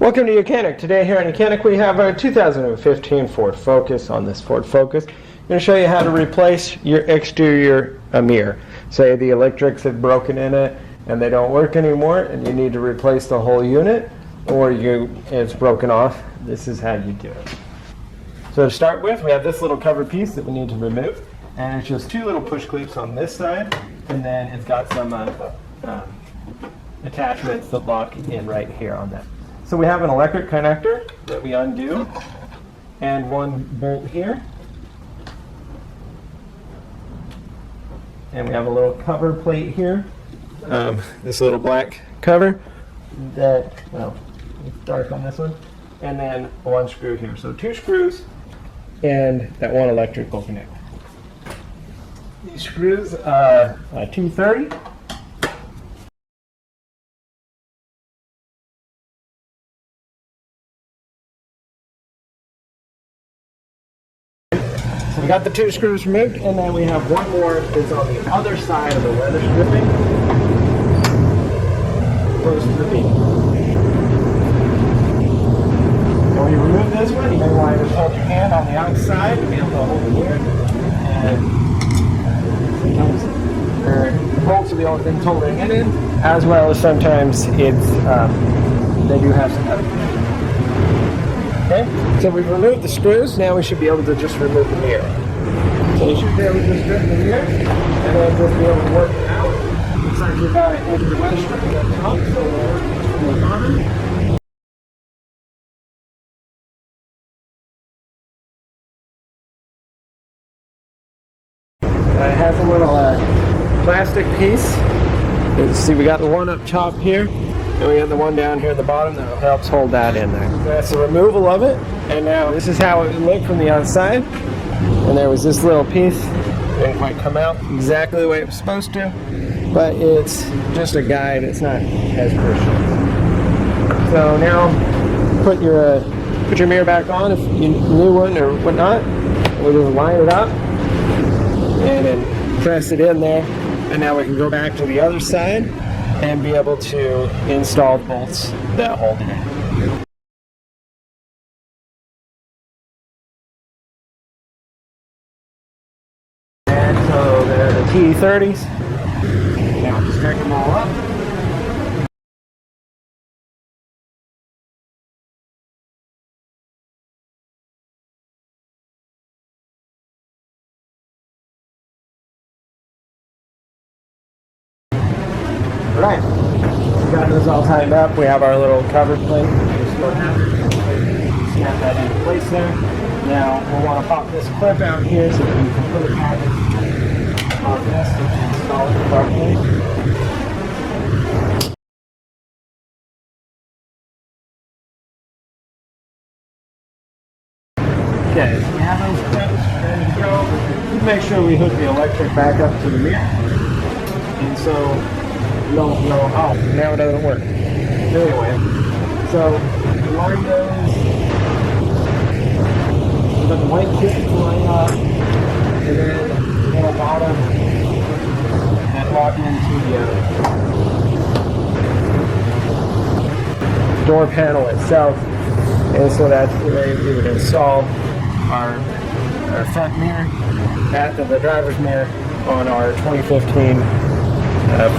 Welcome to YOUCANIC. Today here on YOUCANIC we have our 2015 Ford Focus. On this Ford Focus, I'm going to show you how to replace your exterior mirror. Say the electrics have broken in it and they don't work anymore and you need to replace the whole unit, or it's broken off. This is how you do it. So to start with, we have this little cover piece that we need to remove, and it's just two little push clips on this side, and then it's got some attachments that lock in right here on that. So we have an electric connector that we undo, and one bolt here. And we have a little cover plate here. This little black cover that, well, it's dark on this one. And then one screw here. So two screws and that one electrical connector. These screws are 230. So we got the two screws removed, and then we have one more that's on the other side of the weather stripping, close to the beam. When you remove this one, you may want to just hold your hand on the outside to be able to hold it here. And sometimes the bolts are the only things holding it in, as well as sometimes it's they do have some other. Okay, so we've removed the screws. Now we should be able to just remove the mirror. So you should be able to just strip the mirror and then just be able to work it out. Looks like we've got it into the weather stripping at the top, so we'll work on it. It has a little plastic piece. You can see we got the one up top here, and we got the one down here at the bottom that helps hold that in there. That's the removal of it, and now this is how it would look from the outside. And there was this little piece. It didn't quite come out exactly the way it was supposed to, but it's just a guide. It's not as crucial. So now put your mirror back on if you new one or whatnot. We'll just line it up and then press it in there, and now we can go back to the other side and be able to install bolts that hold it in. And so they're the T30s. Now just pick them all up. Alright, we got this all tightened up. We have our little cover plate. Snap that into place there. Now we'll want to pop this clip out here so that we can put it back on this and install it properly. Okay, so we have those clips ready to go. Let's make sure we hook the electric back up to the mirror. And so no, oh, now it doesn't work. Anyway, so line those. We've got the white tip line up, and then the little bottom that lock into the door panel itself. And so that's the way we would install our front mirror, the driver's mirror on our 2015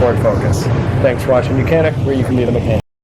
Ford Focus. Thanks for watching YOUCANIC, where you can be the mechanic.